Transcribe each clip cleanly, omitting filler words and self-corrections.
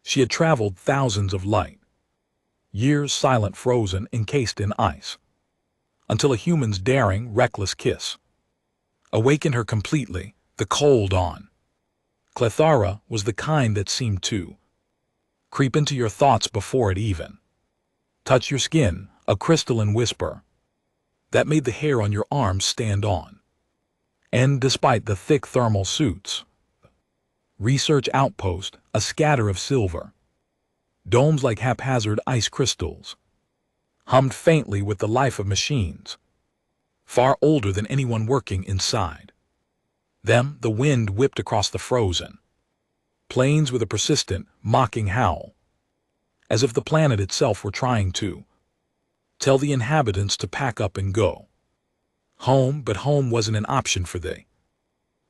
She had traveled thousands of light years, silent, frozen, encased in ice, until a human's daring, reckless kiss awakened her completely. The cold on Clethara was the kind that seemed to creep into your thoughts before it even touched your skin, a crystalline whisper that made the hair on your arms stand on end. Despite the thick thermal suits, research outpost, a scatter of silver domes like haphazard ice crystals, hummed faintly with the life of machines far older than anyone working inside them. The wind whipped across the frozen plains with a persistent, mocking howl, as if the planet itself were trying to tell the inhabitants to pack up and go home. But home wasn't an option for the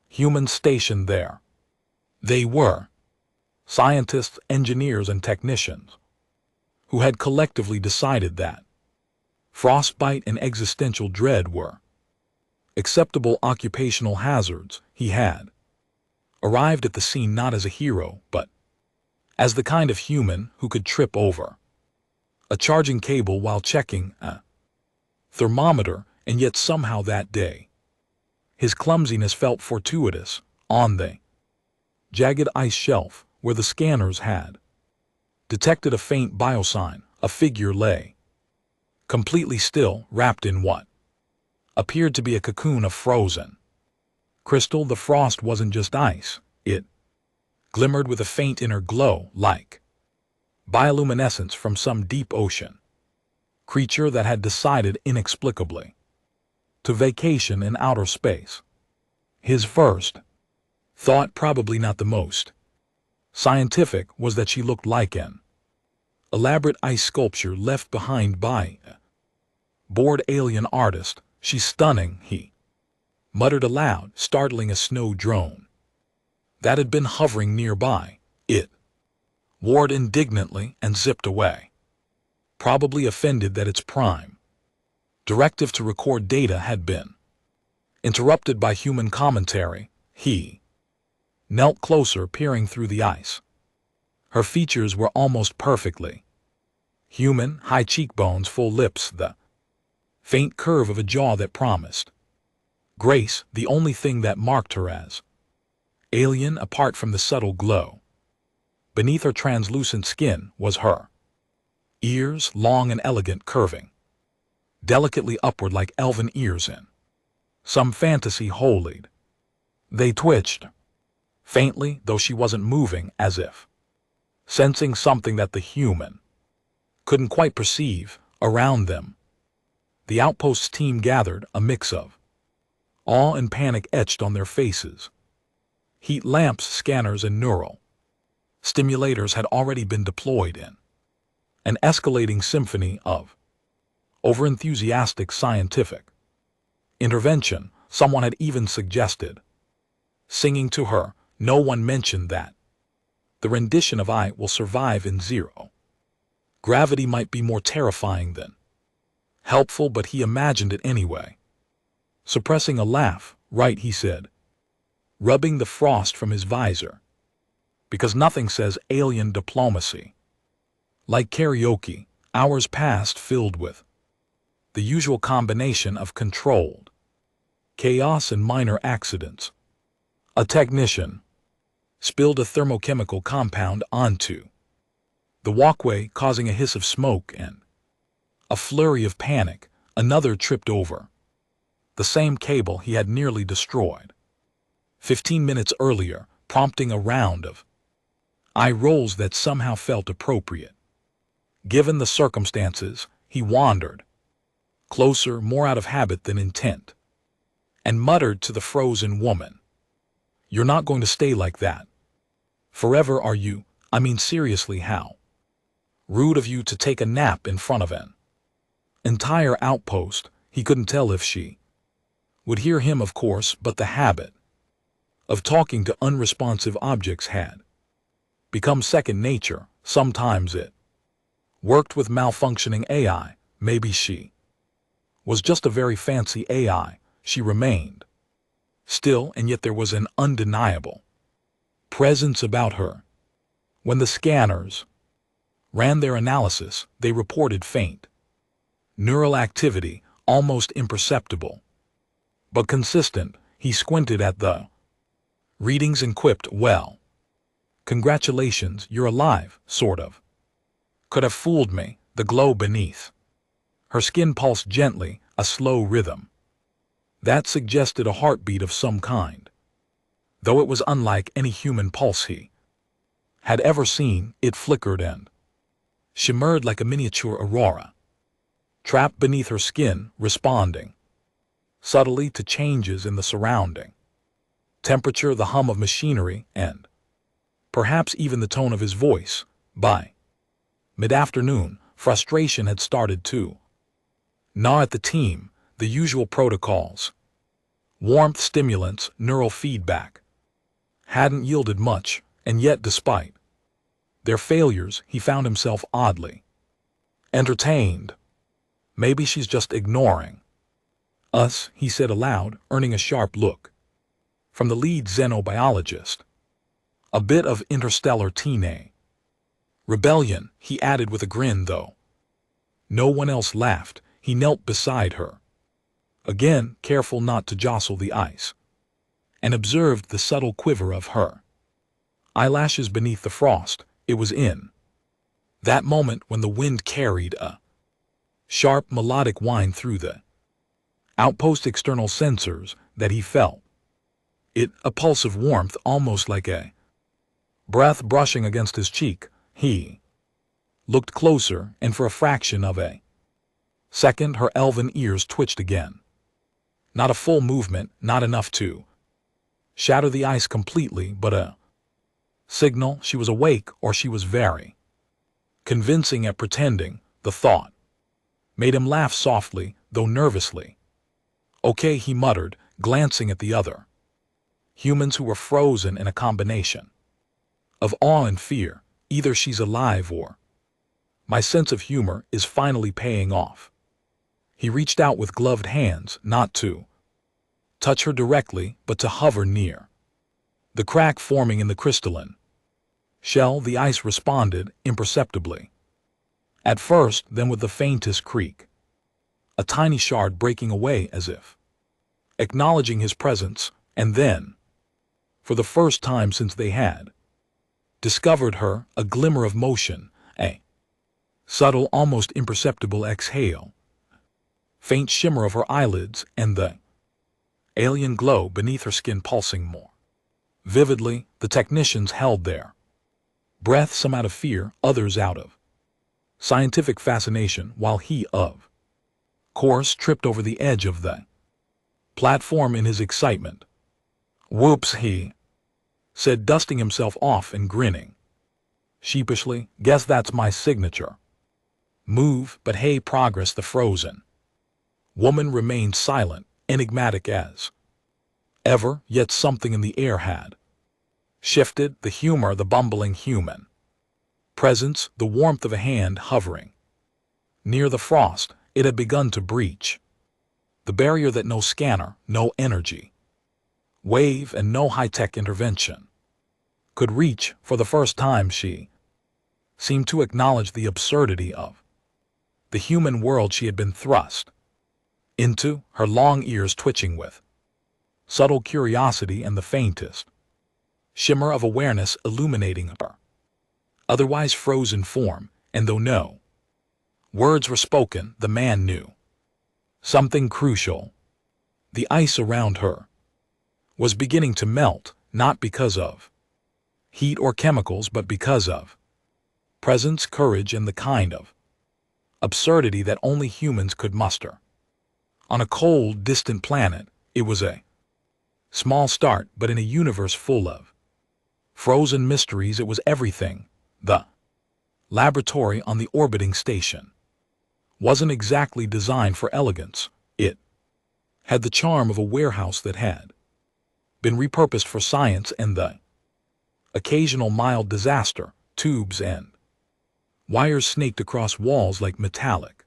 humans stationed there. They were scientists, engineers, and technicians who had collectively decided that frostbite and existential dread were acceptable occupational hazards. He had arrived at the scene not as a hero, but as the kind of human who could trip over a charging cable while checking a thermometer. And yet somehow that day, his clumsiness felt fortuitous. On the jagged ice shelf where the scanners had detected a faint biosign, a figure lay completely still, wrapped in what appeared to be a cocoon of frozen crystal. The frost wasn't just ice, it glimmered with a faint inner glow, like bioluminescence from some deep ocean creature that had decided inexplicably to vacation in outer space. His first thought, probably not the most scientific, was that she looked like an elaborate ice sculpture left behind by a bored alien artist. She's stunning, he muttered aloud, startling a snow drone that had been hovering nearby. It roared indignantly and zipped away, probably offended that its prime directive to record data had been interrupted by human commentary. He knelt closer, peering through the ice. Her features were almost perfectly human, high cheekbones, full lips, the faint curve of a jaw that promised grace. The only thing that marked her as alien, apart from the subtle glow beneath her translucent skin, was her ears, long and elegant, curving delicately upward like elven ears in some fantasy holied. They twitched faintly, though she wasn't moving, as if sensing something that the human couldn't quite perceive. Around them, the outpost's team gathered, a mix of awe and panic etched on their faces. Heat lamps, scanners, and neural stimulators had already been deployed in an escalating symphony of overenthusiastic scientific intervention. Someone had even suggested singing to her. No one mentioned that the rendition of "I Will Survive in Zero Gravity" might be more terrifying than helpful, but he imagined it anyway. Suppressing a laugh, "Right," he said, rubbing the frost from his visor, "because nothing says alien diplomacy like karaoke." Hours passed, filled with the usual combination of controlled chaos and minor accidents. A technician spilled a thermochemical compound onto the walkway, causing a hiss of smoke and a flurry of panic. Another tripped over the same cable he had nearly destroyed 15 minutes earlier, prompting a round of eye rolls that somehow felt appropriate given the circumstances. He wandered closer, more out of habit than intent, and muttered to the frozen woman, "You're not going to stay like that forever, are you? I mean, seriously, how rude of you to take a nap in front of an entire outpost." He couldn't tell if she would hear him, of course, but the habit of talking to unresponsive objects had become second nature. Sometimes it worked with malfunctioning AI. Maybe she was just a very fancy AI. She remained still, and yet there was an undeniable presence about her When the scanners ran their analysis, they reported faint neural activity, almost imperceptible, but consistent. He squinted at the readings and quipped, "Well, congratulations, you're alive, sort of. Could have fooled me." The glow beneath her skin pulsed gently, a slow rhythm that suggested a heartbeat of some kind, though it was unlike any human pulse he had ever seen. It flickered and shimmered like a miniature aurora, trapped beneath her skin, responding subtly to changes in the surrounding temperature, the hum of machinery, and perhaps even the tone of his voice. By mid-afternoon, frustration had started to gnaw at the team. The usual protocols, warmth, stimulants, neural feedback, hadn't yielded much, and yet despite their failures, he found himself oddly entertained. "Maybe she's just ignoring us," he said aloud, earning a sharp look from the lead xenobiologist. "A bit of interstellar teenage rebellion," he added with a grin, though no one else laughed. He knelt beside her, again careful not to jostle the ice, and observed the subtle quiver of her eyelashes beneath the frost. It was in that moment when the wind carried a sharp melodic whine through the outpost external sensors that he felt it, a pulse of warmth, almost like a breath brushing against his cheek. He looked closer, and for a fraction of a second her elven ears twitched again. Not a full movement, not enough to shatter the ice completely, but a signal she was awake, or she was very convincing at pretending. The thought made him laugh softly, though nervously. "Okay," he muttered, glancing at the other humans who were frozen in a combination of awe and fear. "Either she's alive, or my sense of humor is finally paying off." He reached out with gloved hands, not to touch her directly, but to hover near the crack forming in the crystalline shell. The ice responded imperceptibly at first, then with the faintest creak, a tiny shard breaking away as if acknowledging his presence. And then, for the first time since they had discovered her, a glimmer of motion, a subtle, almost imperceptible exhale, faint shimmer of her eyelids, and the alien glow beneath her skin pulsing more vividly. The technicians held their breath, some out of fear, others out of scientific fascination, while he, of course, tripped over the edge of the platform in his excitement. "Whoops," he said, dusting himself off and grinning sheepishly. "Guess that's my signature move." But hey, progress. The frozen woman remained silent, enigmatic as ever, yet something in the air had shifted. The humor, the bumbling human presence, the warmth of a hand hovering near the frost. It had begun to breach the barrier that no scanner, no energy wave, and no high-tech intervention could reach. For the first time, she seemed to acknowledge the absurdity of the human world she had been thrust into, her long ears twitching with subtle curiosity and the faintest shimmer of awareness illuminating her otherwise frozen form. And though no words were spoken, the man knew something crucial. The ice around her was beginning to melt, not because of heat or chemicals, but because of presence, courage, and the kind of absurdity that only humans could muster. On a cold, distant planet, it was a small start, but in a universe full of frozen mysteries, it was everything. The laboratory on the orbiting station wasn't exactly designed for elegance. It had the charm of a warehouse that had been repurposed for science and the occasional mild disaster. Tubes and wires snaked across walls like metallic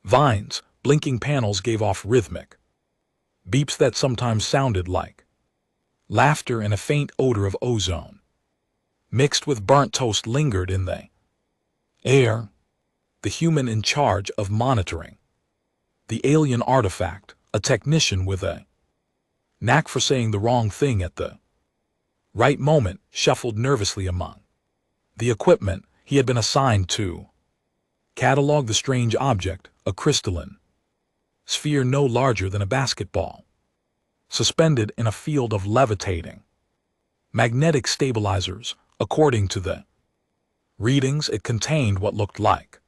vines. Blinking panels gave off rhythmic beeps that sometimes sounded like laughter, and a faint odor of ozone mixed with burnt toast lingered in the air. The human in charge of monitoring the alien artifact, a technician with a knack for saying the wrong thing at the right moment, shuffled nervously among the equipment he had been assigned to catalog the strange object, a crystalline sphere no larger than a basketball, suspended in a field of levitating magnetic stabilizers. According to the readings, it contained what looked like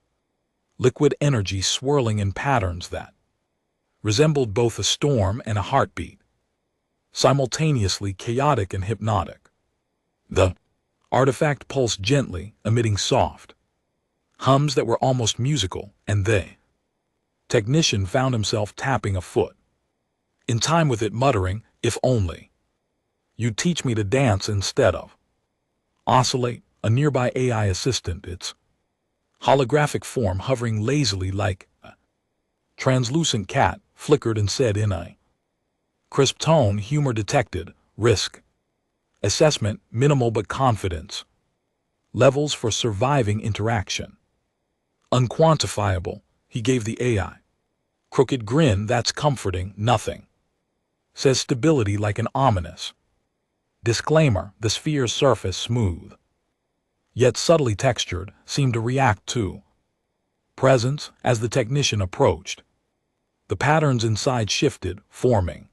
liquid energy swirling in patterns that resembled both a storm and a heartbeat, simultaneously chaotic and hypnotic. The artifact pulsed gently, emitting soft hums that were almost musical, and the technician found himself tapping a foot in time with it, muttering, "If only you'd teach me to dance instead of oscillate." A nearby AI assistant, its holographic form hovering lazily like a translucent cat, flickered and said in a crisp tone, "Humor detected, risk assessment minimal but confidence levels for surviving interaction unquantifiable." He gave the AI crooked grin. "That's comforting. Nothing says stability like an ominous disclaimer." The sphere's surface, smooth yet subtly textured, seemed to react to presence as the technician approached. The patterns inside shifted, forming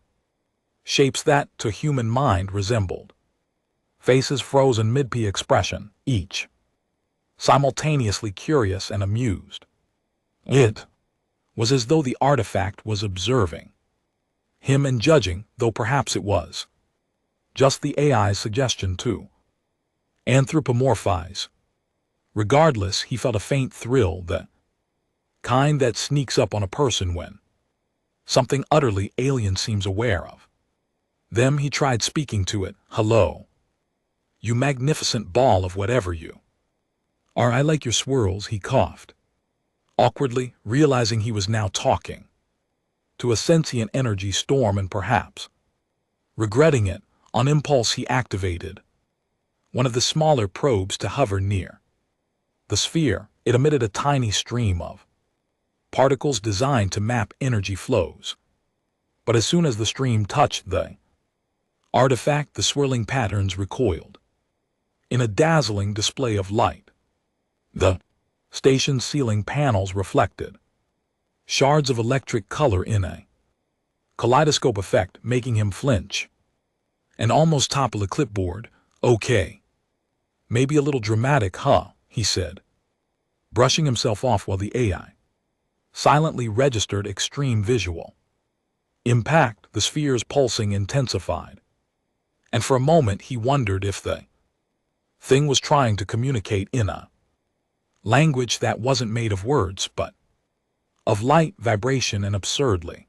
shapes that, to human mind, resembled faces frozen mid-P expression, each simultaneously curious and amused. It was as though the artifact was observing him and judging, though perhaps it was just the AI's suggestion to anthropomorphize. Regardless, he felt a faint thrill, the kind that sneaks up on a person when something utterly alien seems aware of them. He tried speaking to it. "Hello, you magnificent ball of whatever you are. I like your swirls," he coughed awkwardly, realizing he was now talking to a sentient energy storm, and perhaps regretting it. On impulse, he activated one of the smaller probes to hover near the sphere. It emitted a tiny stream of particles designed to map energy flows. But as soon as the stream touched the artifact, the swirling patterns recoiled in a dazzling display of light. The station's ceiling panels reflected shards of electric color in a kaleidoscope effect, making him flinch and almost topple a clipboard. "Okay. Maybe a little dramatic, huh?" he said, brushing himself off while the AI silently registered extreme visual impact. The sphere's pulsing intensified, and for a moment he wondered if the thing was trying to communicate in a language that wasn't made of words, but of light, vibration, and absurdly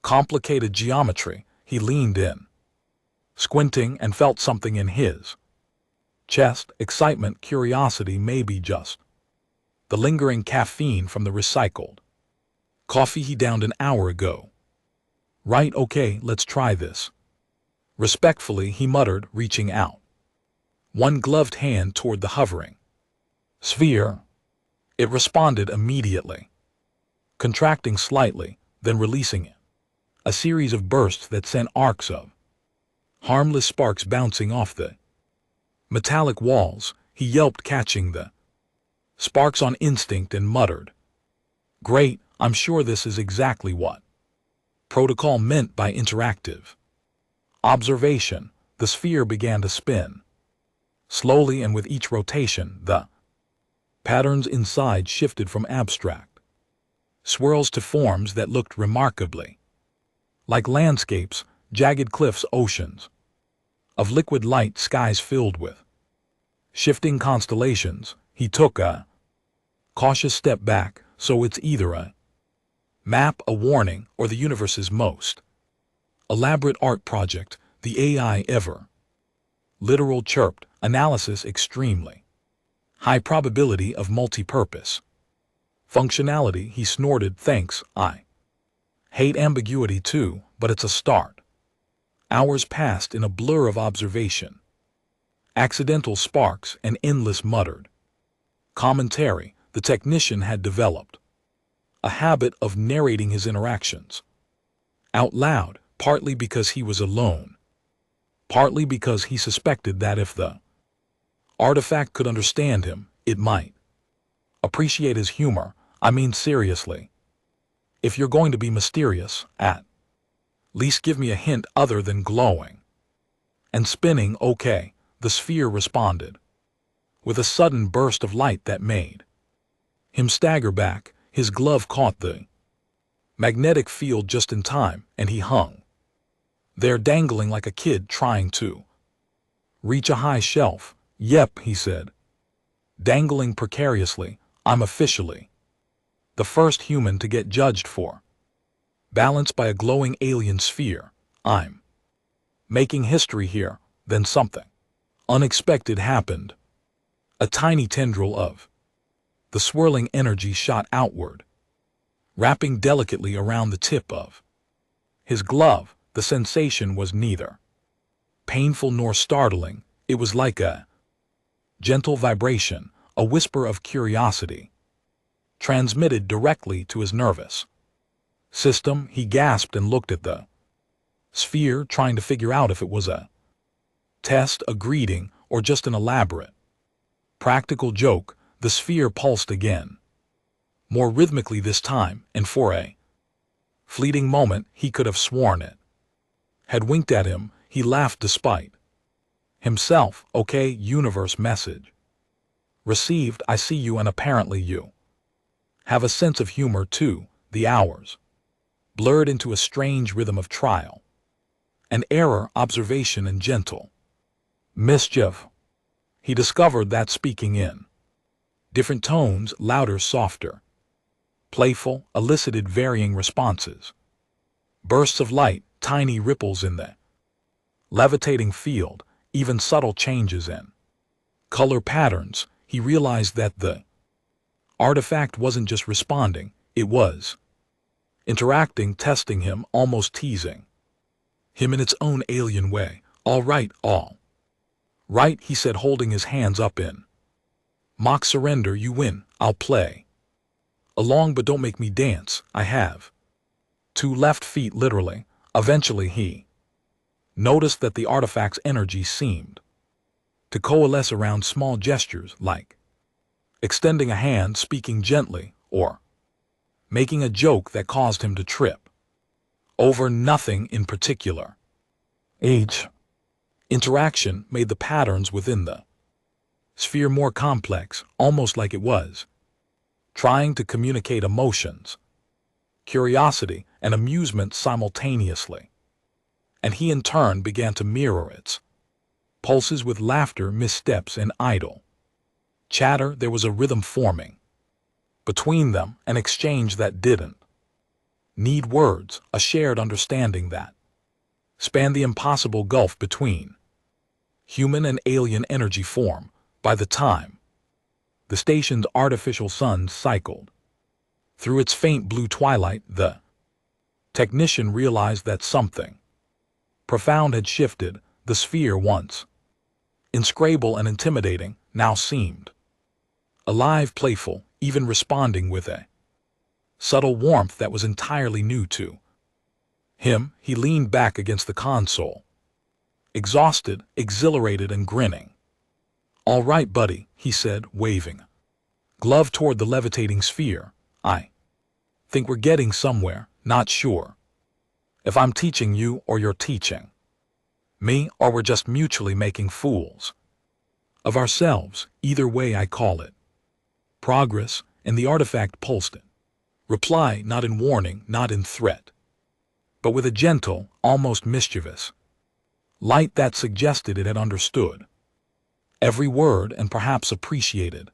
complicated geometry. He leaned in, squinting, and felt something in his chest. Excitement, curiosity, maybe just the lingering caffeine from the recycled coffee he downed an hour ago. "Right, okay, let's try this." Respectfully, he muttered, reaching out one gloved hand toward the hovering sphere. It responded immediately, contracting slightly, then releasing it. A series of bursts that sent arcs of harmless sparks bouncing off the metallic walls. He yelped, catching the sparks on instinct, and muttered, "Great, I'm sure this is exactly what protocol meant by interactive observation." The sphere began to spin slowly, and with each rotation, the patterns inside shifted from abstract swirls to forms that looked remarkably like landscapes, jagged cliffs, oceans of liquid light, skies filled with shifting constellations. He took a cautious step back. So it's either a map, a warning, or the universe's most elaborate art project the AI ever literal chirped. Analysis extremely high probability of multi-purpose functionality. He snorted, "Thanks, I hate ambiguity too, but it's a start." Hours passed in a blur of observation accidental sparks, and endless muttered commentary. The technician had developed a habit of narrating his interactions out loud, partly because he was alone, partly because he suspected that if the artifact could understand him, it might appreciate his humor. I mean, seriously. If you're going to be mysterious, at least give me a hint other than glowing and spinning. Okay, the sphere responded with a sudden burst of light that made him stagger back. His glove caught the magnetic field just in time, and he hung there dangling like a kid trying to reach a high shelf. Yep, he said, dangling precariously. I'm officially the first human to get judged for balance by a glowing alien sphere. I'm making history here. Then something unexpected happened. A tiny tendril of the swirling energy shot outward, wrapping delicately around the tip of his glove. The sensation was neither painful nor startling. It was like a gentle vibration, a whisper of curiosity, transmitted directly to his nervous system. He gasped and looked at the sphere, trying to figure out if it was a test, a greeting, or just an elaborate practical joke. The sphere pulsed again, more rhythmically this time, and for a fleeting moment he could have sworn it had winked at him. He laughed despite himself. Okay, universe message received. I see you, and apparently you have a sense of humor too. The hours blurred into a strange rhythm of trial and error, observation, and gentle mischief. He discovered that speaking in different tones, louder, softer, playful, elicited varying responses. Bursts of light, tiny ripples in the levitating field, even subtle changes in color patterns. He realized that the artifact wasn't just responding, it was interacting, testing him, almost teasing him in its own alien way. All right, he said, holding his hands up in mock surrender. You win. I'll play along, but don't make me dance. I have 2 left feet, literally. Eventually he noticed that the artifact's energy seemed to coalesce around small gestures, like extending a hand, speaking gently, or making a joke that caused him to trip over nothing in particular. Each interaction made the patterns within the sphere more complex, almost like it was trying to communicate emotions, curiosity, and amusement simultaneously. And he in turn began to mirror its pulses with laughter, missteps, and idle chatter. There was a rhythm forming between them, an exchange that didn't need words, a shared understanding that spanned the impossible gulf between human and alien energy form. By the time the station's artificial sun cycled through its faint blue twilight, the technician realized that something profound had shifted. The sphere, once inscrutable and intimidating, now seemed alive, playful, even responding with a subtle warmth that was entirely new to him. He leaned back against the console, exhausted, exhilarated, and grinning. All right, buddy, he said, waving a glove toward the levitating sphere. I think we're getting somewhere. Not sure if I'm teaching you or you're teaching me, or we're just mutually making fools of ourselves. Either way, I call it progress. And the artifact pulsed in reply, not in warning, not in threat, but with a gentle, almost mischievous light that suggested it had understood every word and perhaps appreciated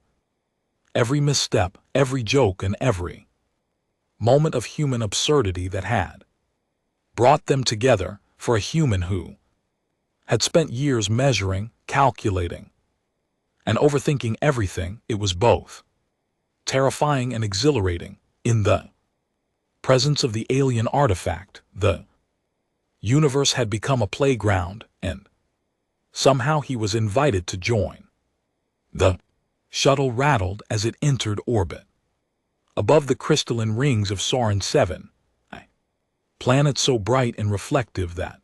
every misstep, every joke, and every moment of human absurdity that had brought them together. For a human who had spent years measuring, calculating, and overthinking everything, it was both terrifying and exhilarating. In the presence of the alien artifact, the universe had become a playground, and Somehow he was invited to join. The shuttle rattled as it entered orbit. Above the crystalline rings of Saturn 7, a planet so bright and reflective that,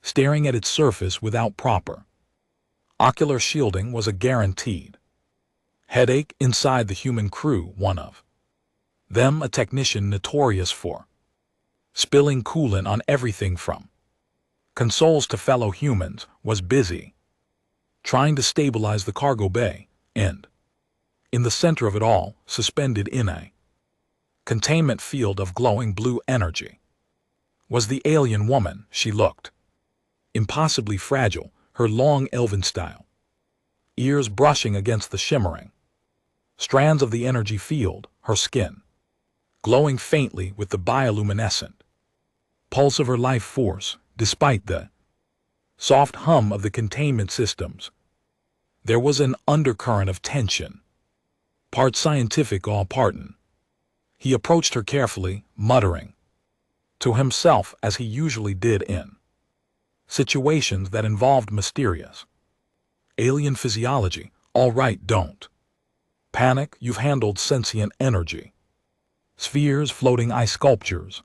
staring at its surface without proper ocular shielding was a guaranteed headache inside the human crew, one of them a technician notorious for spilling coolant on everything from consoles to fellow humans, was busy trying to stabilize the cargo bay, and in the center of it all, suspended in a containment field of glowing blue energy, was the alien woman. She looked impossibly fragile, her long elven-style ears brushing against the shimmering strands of the energy field, her skin glowing faintly with the bioluminescent pulse of her life force. Despite the soft hum of the containment systems, there was an undercurrent of tension, part scientific, all partin. He approached her carefully, muttering to himself as he usually did in situations that involved mysterious alien physiology. All right, don't panic, you've handled sentient energy, spheres, floating ice sculptures.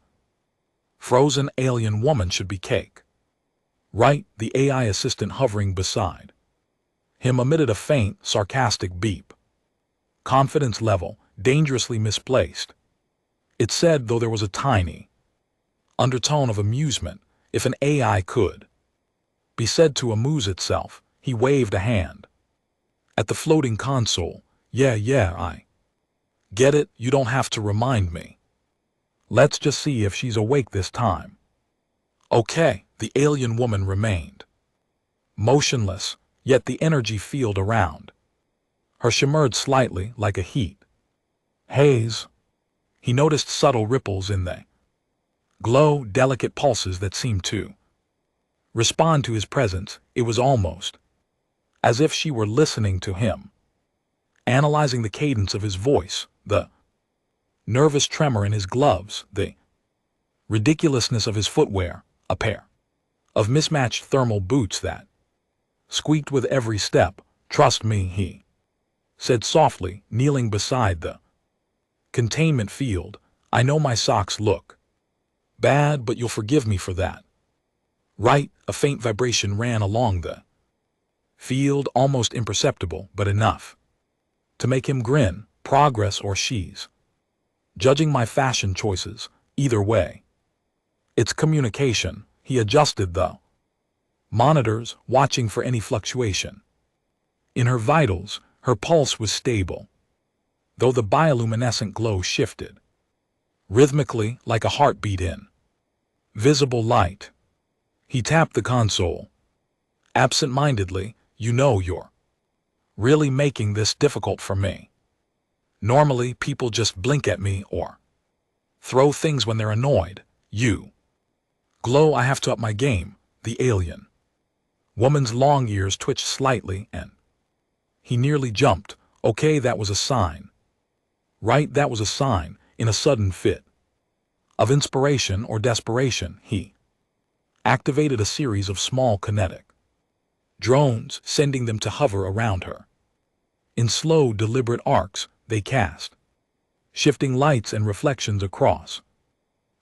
Frozen alien woman should be cake. Right, the AI assistant hovering beside him emitted a faint, sarcastic beep. Confidence level, dangerously misplaced, it said, though there was a tiny undertone of amusement. If an AI could be said to amuse itself, he waved a hand at the floating console. Yeah, I get it, you don't have to remind me. Let's just see if she's awake this time. Okay, the alien woman remained motionless, yet the energy field around her shimmered slightly like a heat haze. He noticed subtle ripples in the glow, delicate pulses that seemed to respond to his presence. It was almost as if she were listening to him, analyzing the cadence of his voice, the nervous tremor in his gloves, the ridiculousness of his footwear, a pair of mismatched thermal boots that squeaked with every step. Trust me, he said softly, kneeling beside the containment field. I know my socks look bad, but you'll forgive me for that. Right, a faint vibration ran along the field, almost imperceptible, but enough to make him grin. Progress, or she's judging my fashion choices. Either way, it's communication. He adjusted the monitors, watching for any fluctuation in her vitals. Her pulse was stable, though the bioluminescent glow shifted rhythmically like a heartbeat in visible light. He tapped the console absent-mindedly. You know, you're really making this difficult for me. Normally, people just blink at me or throw things when they're annoyed. You glow, I have to up my game. The alien woman's long ears twitched slightly, and he nearly jumped. Okay, that was a sign. Right, that was a sign. In a sudden fit of inspiration or desperation, he activated a series of small kinetic drones, sending them to hover around her. In slow, deliberate arcs, they cast shifting lights and reflections across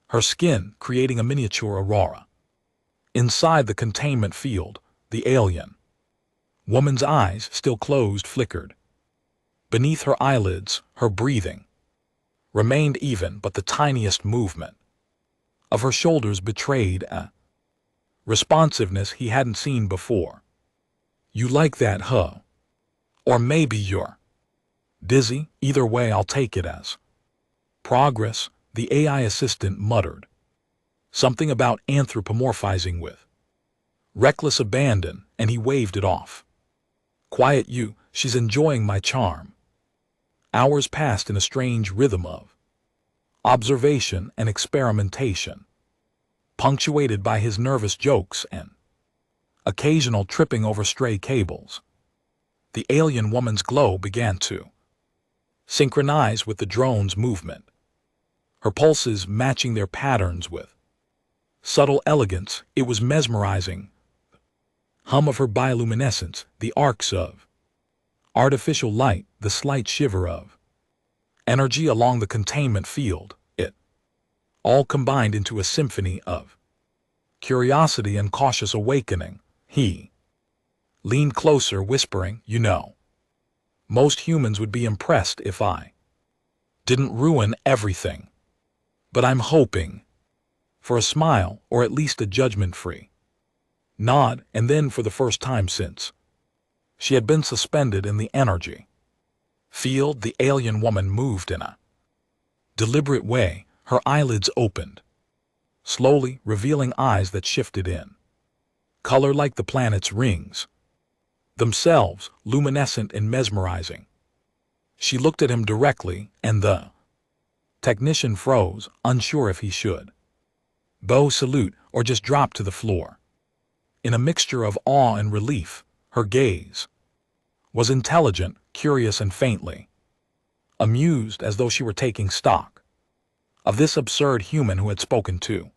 her skin, creating a miniature aurora. Inside the containment field, the alien woman's eyes, still closed, flickered beneath her eyelids. Her breathing remained even, but the tiniest movement of her shoulders betrayed a responsiveness he hadn't seen before. You like that, huh? Or maybe you're dizzy. Either way, I'll take it as progress. The AI assistant muttered something about anthropomorphizing with reckless abandon, and he waved it off. Quiet you, she's enjoying my charm. Hours passed in a strange rhythm of observation and experimentation, punctuated by his nervous jokes and occasional tripping over stray cables. The alien woman's glow began to synchronize with the drone's movement, her pulses matching their patterns with subtle elegance. It was mesmerizing. hum of her bioluminescence, the arcs of artificial light, the slight shiver of energy along the containment field, it all combined into a symphony of curiosity and cautious awakening. He leaned closer, whispering, "You know, most humans would be impressed if I didn't ruin everything. But I'm hoping for a smile, or at least a judgment-free nod." And then, for the first time since she had been suspended in the energy field, the alien woman moved in a deliberate way. Her eyelids opened slowly, revealing eyes that shifted in color like the planet's rings themselves, luminescent and mesmerizing. She looked at him directly, and the technician froze, unsure if he should bow salute or just drop to the floor. In a mixture of awe and relief, her gaze was intelligent, curious, and faintly amused, as though she were taking stock of this absurd human who had spoken to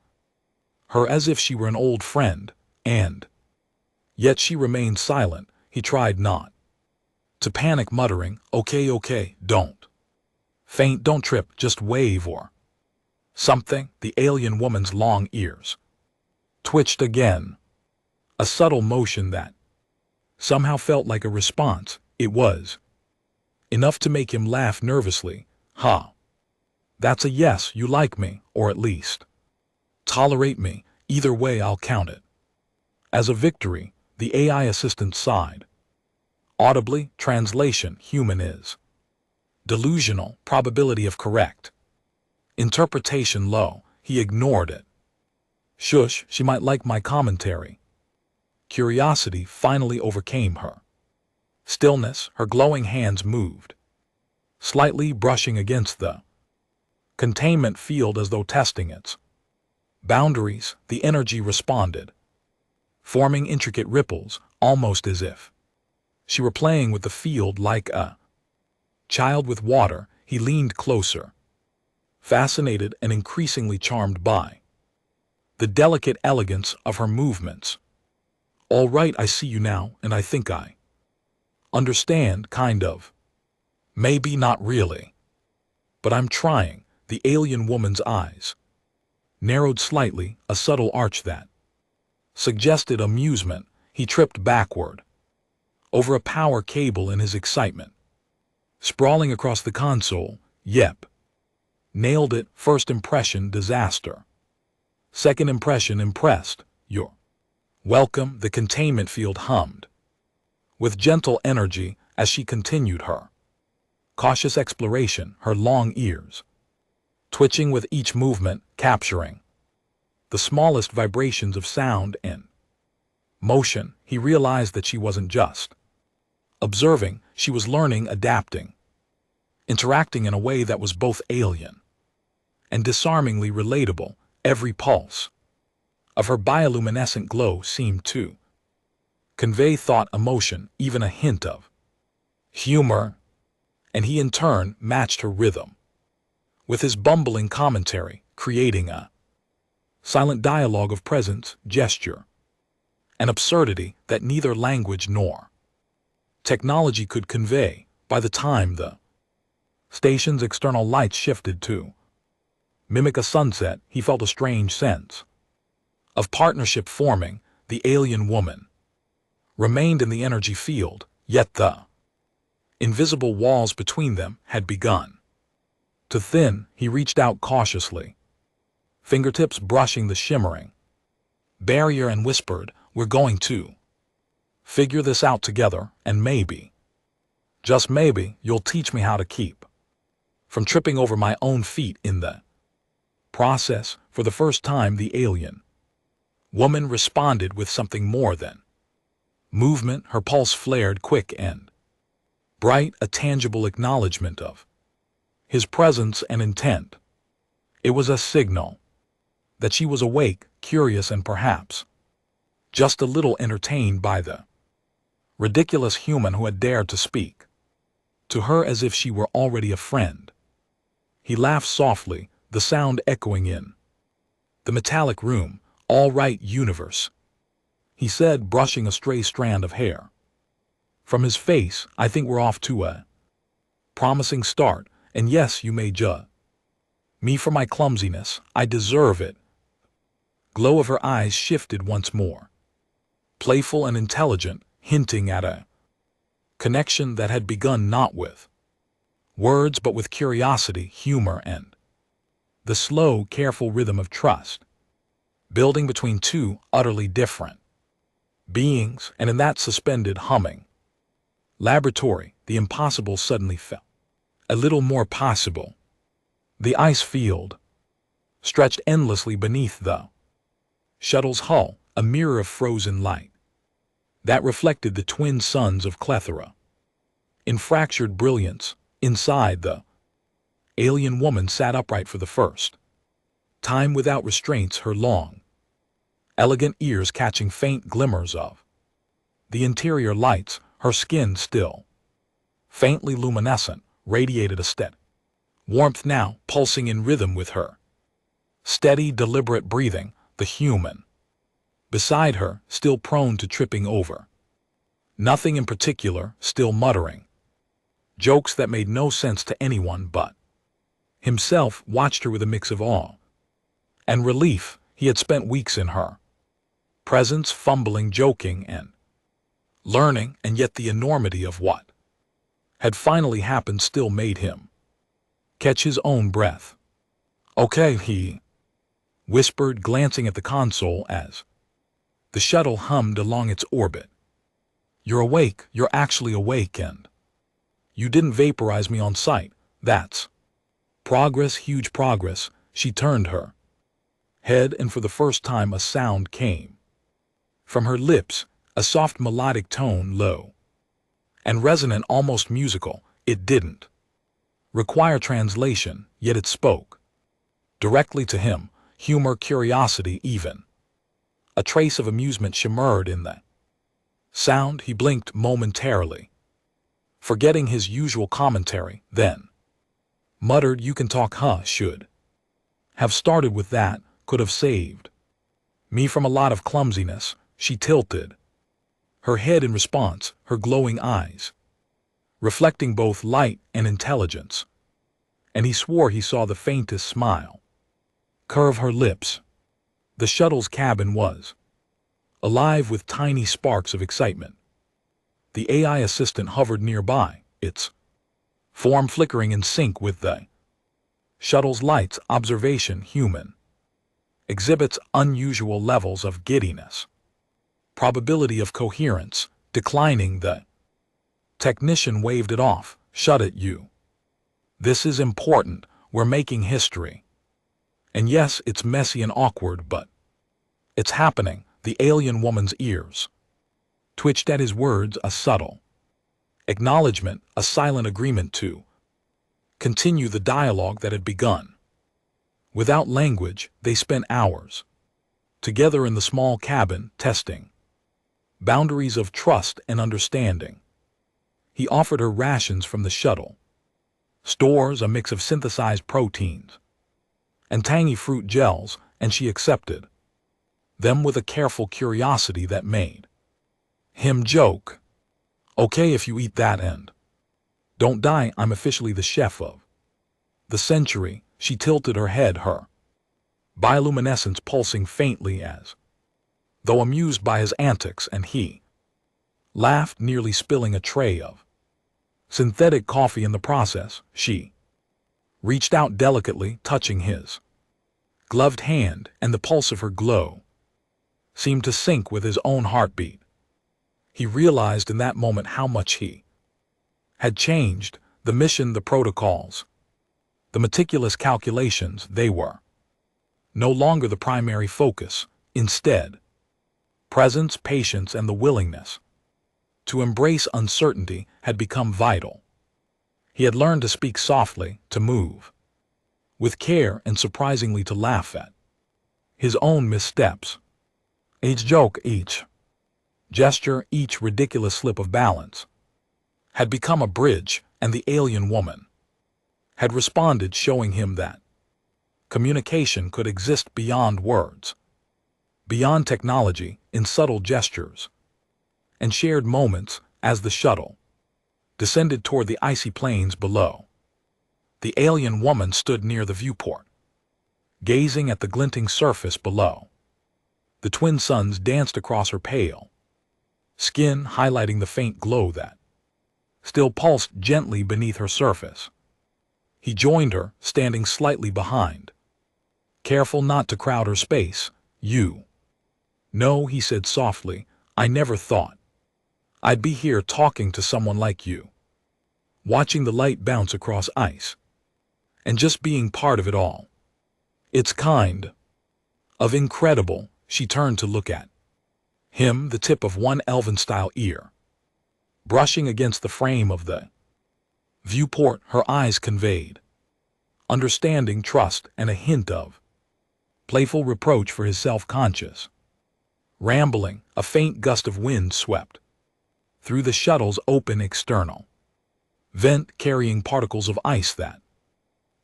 her as if she were an old friend, and yet she remained silent. He tried not to panic, muttering, "Okay, okay, don't faint, don't trip, just wave or something." The alien woman's long ears twitched again, a subtle motion that somehow felt like a response. It was enough to make him laugh nervously. "Ha! That's a yes, you like me, or at least tolerate me. Either way, I'll count it as a victory." The AI assistant sighed audibly. Translation: human is delusional, probability of correct interpretation low. He ignored it. "Shush, she might like my commentary." Curiosity finally overcame her stillness. Her glowing hands moved slightly, brushing against the containment field as though testing its boundaries. The energy responded, forming intricate ripples, almost as if she were playing with the field like a child with water. He leaned closer, fascinated and increasingly charmed by the delicate elegance of her movements. "All right, I see you now, and I think I understand, kind of. Maybe not really, but I'm trying." The alien woman's eyes narrowed slightly, a subtle arch that suggested amusement. He tripped backward over a power cable in his excitement, sprawling across the console. "Yep. Nailed it. First impression, disaster. Second impression, impressed. You're welcome." The containment field hummed with gentle energy as she continued her cautious exploration, her long ears twitching with each movement, capturing the smallest vibrations of sound and motion. He realized that she wasn't just observing, she was learning, adapting, interacting in a way that was both alien and disarmingly relatable. Every pulse of her bioluminescent glow seemed to convey thought, emotion, even a hint of humor, and he in turn matched her rhythm with his bumbling commentary, creating a silent dialogue of presence, gesture, and absurdity that neither language nor technology could convey. By the time the station's external lights shifted to mimic a sunset, he felt a strange sense of partnership forming. The alien woman remained in the energy field, yet the invisible walls between them had begun to thin. He reached out cautiously, fingertips brushing the shimmering barrier, and whispered, "We're going to figure this out together, and maybe, just maybe, you'll teach me how to keep from tripping over my own feet in the process." For the first time, the alien woman responded with something more than movement. Her pulse flared quick and bright, a tangible acknowledgement of his presence and intent. It was a signal that she was awake, curious, and perhaps just a little entertained by the ridiculous human who had dared to speak to her as if she were already a friend. He laughed softly, the sound echoing in the metallic room. "All right, universe. he said, brushing a stray strand of hair from his face. I think we're off to a promising start, and yes, you may judge me for my clumsiness. I deserve it. Glow of her eyes shifted once more, playful and intelligent, hinting at a connection that had begun not with words but with curiosity, humor, and the slow, careful rhythm of trust, building between two utterly different beings. And in that suspended humming laboratory, the impossible suddenly felt a little more possible. The ice field stretched endlessly beneath the shuttle's hull, a mirror of frozen light that reflected the twin suns of Clethra in fractured brilliance. Inside, the alien woman sat upright for the first time without restraints, her long, elegant ears catching faint glimmers of the interior lights. Her skin, still faintly luminescent, radiated a steady warmth, now pulsing in rhythm with her steady, deliberate breathing. The human beside her, still prone to tripping over nothing in particular, still muttering jokes that made no sense to anyone but himself, watched her with a mix of awe and relief. He had spent weeks in her presence, fumbling, joking, and learning, and yet the enormity of what had finally happened still made him catch his own breath. Okay, he whispered, glancing at the console as the shuttle hummed along its orbit. You're awake, you're actually awake, and you didn't vaporize me on sight. That's progress, huge progress. She turned her head, and for the first time a sound came from her lips, a soft melodic tone, low and resonant, almost musical. It didn't require translation, yet it spoke directly to him. Humor, curiosity, even a trace of amusement shimmered in the sound. He blinked momentarily, forgetting his usual commentary, then muttered, "You can talk, huh? Should have started with that. Could have saved me from a lot of clumsiness." She tilted her head in response, her glowing eyes reflecting both light and intelligence, and he swore he saw the faintest smile curve her lips. The shuttle's cabin was alive with tiny sparks of excitement. The AI assistant hovered nearby, its form flickering in sync with the shuttle's lights. Observation: human exhibits unusual levels of giddiness. Probability of coherence declining. The technician waved it off. Shut it, you. This is important. We're making history. And yes, it's messy and awkward, but it's happening. The alien woman's ears twitched at his words, a subtle acknowledgement, a silent agreement to continue the dialogue that had begun. Without language, they spent hours together in the small cabin, testing boundaries of trust and understanding. He offered her rations from the shuttle stores, a mix of synthesized proteins and tangy fruit gels, and she accepted them with a careful curiosity that made him joke. Okay, if you eat that and don't die, I'm officially the chef of the century. She tilted her head, her bioluminescence pulsing faintly as though amused by his antics, and he laughed, nearly spilling a tray of synthetic coffee in the process. She reached out delicately, touching his gloved hand, and the pulse of her glow seemed to sync with his own heartbeat. He realized in that moment how much he had changed. The mission, the protocols, the meticulous calculations, they were no longer the primary focus. Instead, presence, patience, and the willingness to embrace uncertainty had become vital. He had learned to speak softly, to move with care, and surprisingly to laugh at his own missteps. Each joke, each gesture, each ridiculous slip of balance had become a bridge, and the alien woman had responded, showing him that communication could exist beyond words. beyond technology in subtle gestures, and shared moments as the shuttle descended toward the icy plains below. The alien woman stood near the viewport, gazing at the glinting surface below. The twin suns danced across her pale skin, highlighting the faint glow that still pulsed gently beneath her surface. He joined her, standing slightly behind, careful not to crowd her space. "You." "No," he said softly, "I never thought I'd be here talking to someone like you, watching the light bounce across ice, and just being part of it all. It's kind of incredible." She turned to look at him, the tip of one elven-style ear brushing against the frame of the viewport. Her eyes conveyed understanding, trust, and a hint of playful reproach for his self-conscious rambling. A faint gust of wind swept through the shuttle's open external vent, carrying particles of ice that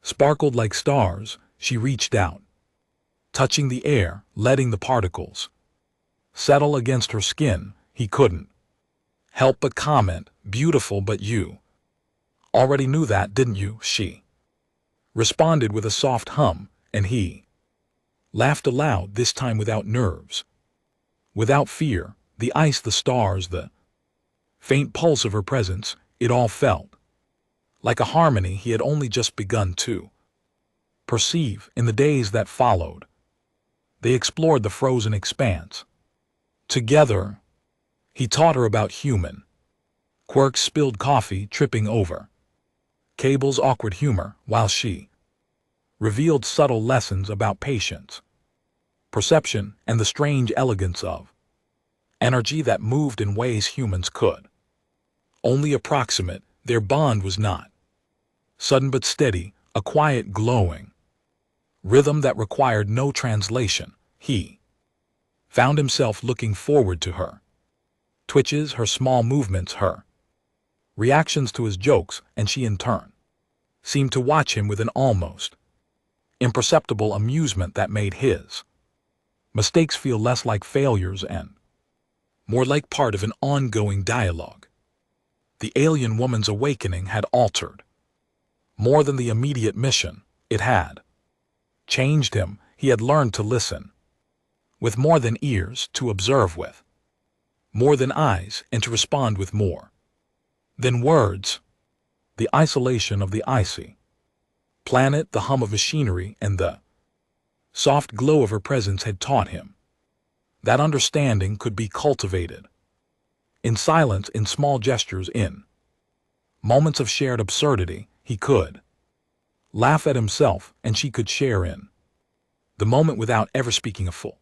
sparkled like stars. She reached out, touching the air, letting the particles settle against her skin. He couldn't help but comment, "Beautiful, but you already knew that, didn't you?" She responded with a soft hum, and he laughed aloud, this time without nerves, without fear. The ice, the stars, the faint pulse of her presence, it all felt like a harmony he had only just begun to perceive. In the days that followed, they explored the frozen expanse together. He taught her about human quirks, spilled coffee tripping over cables, awkward humor, while she revealed subtle lessons about patience, perception, and the strange elegance of energy that moved in ways humans could only approximate. Their bond was not sudden but steady, a quiet, glowing rhythm that required no translation. He found himself looking forward to her twitches, her small movements, her reactions to his jokes, and she in turn seemed to watch him with an almost imperceptible amusement that made his mistakes feel less like failures and more like part of an ongoing dialogue. The alien woman's awakening had altered more than the immediate mission. It had changed him. He had learned to listen with more than ears, to observe with more than eyes, and to respond with more than words. The isolation of the icy planet, the hum of machinery, and the soft glow of her presence had taught him that understanding could be cultivated in silence, in small gestures, in moments of shared absurdity. He could laugh at himself, and she could share in the moment without ever speaking a full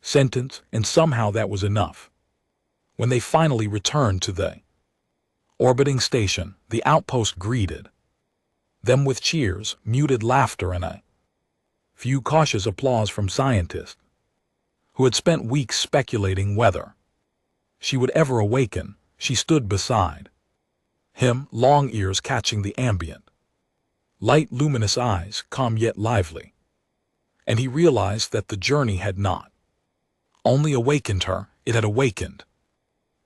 sentence, and somehow that was enough. When they finally returned to the orbiting station, the outpost greeted them with cheers, muted laughter, and a few cautious applause from scientists who had spent weeks speculating whether she would ever awaken. She stood beside him, long ears catching the ambient light, luminous eyes, calm yet lively. And he realized that the journey had not only awakened her, it had awakened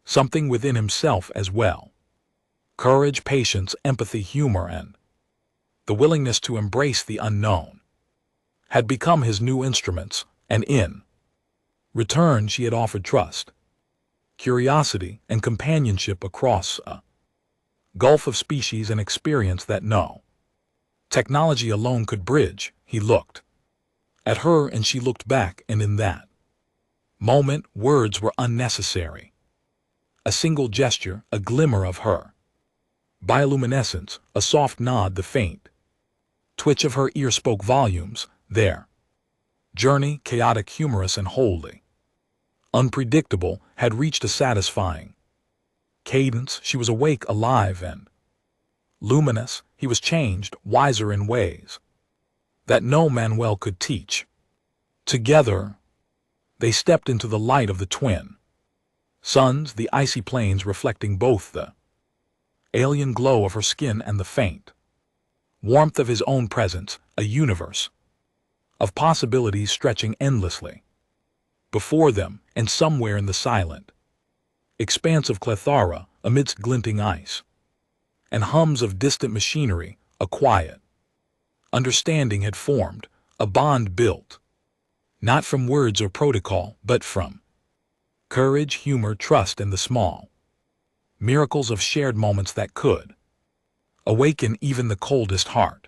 something within himself as well. Courage, patience, empathy, humor, and the willingness to embrace the unknown had become his new instruments, and in return she had offered trust, curiosity, and companionship across a gulf of species and experience that no technology alone could bridge. He looked at her, and she looked back, and in that moment words were unnecessary. A single gesture, a glimmer of her bioluminescence, a soft nod, the faint twitch of her ear spoke volumes. Their journey, chaotic, humorous, and wholly unpredictable, had reached a satisfying cadence. She was awake, alive, and luminous. He was changed, wiser in ways that no Manuel could teach. Together, they stepped into the light of the twin suns, the icy plains reflecting both the alien glow of her skin and the faint warmth of his own presence, a universe of possibilities stretching endlessly before them and somewhere in the silent expanse of Clethara, amidst glinting ice and hums of distant machinery, a quiet understanding had formed, a bond built, not from words or protocol, but from courage, humor, trust in the small miracles of shared moments that could awaken even the coldest heart.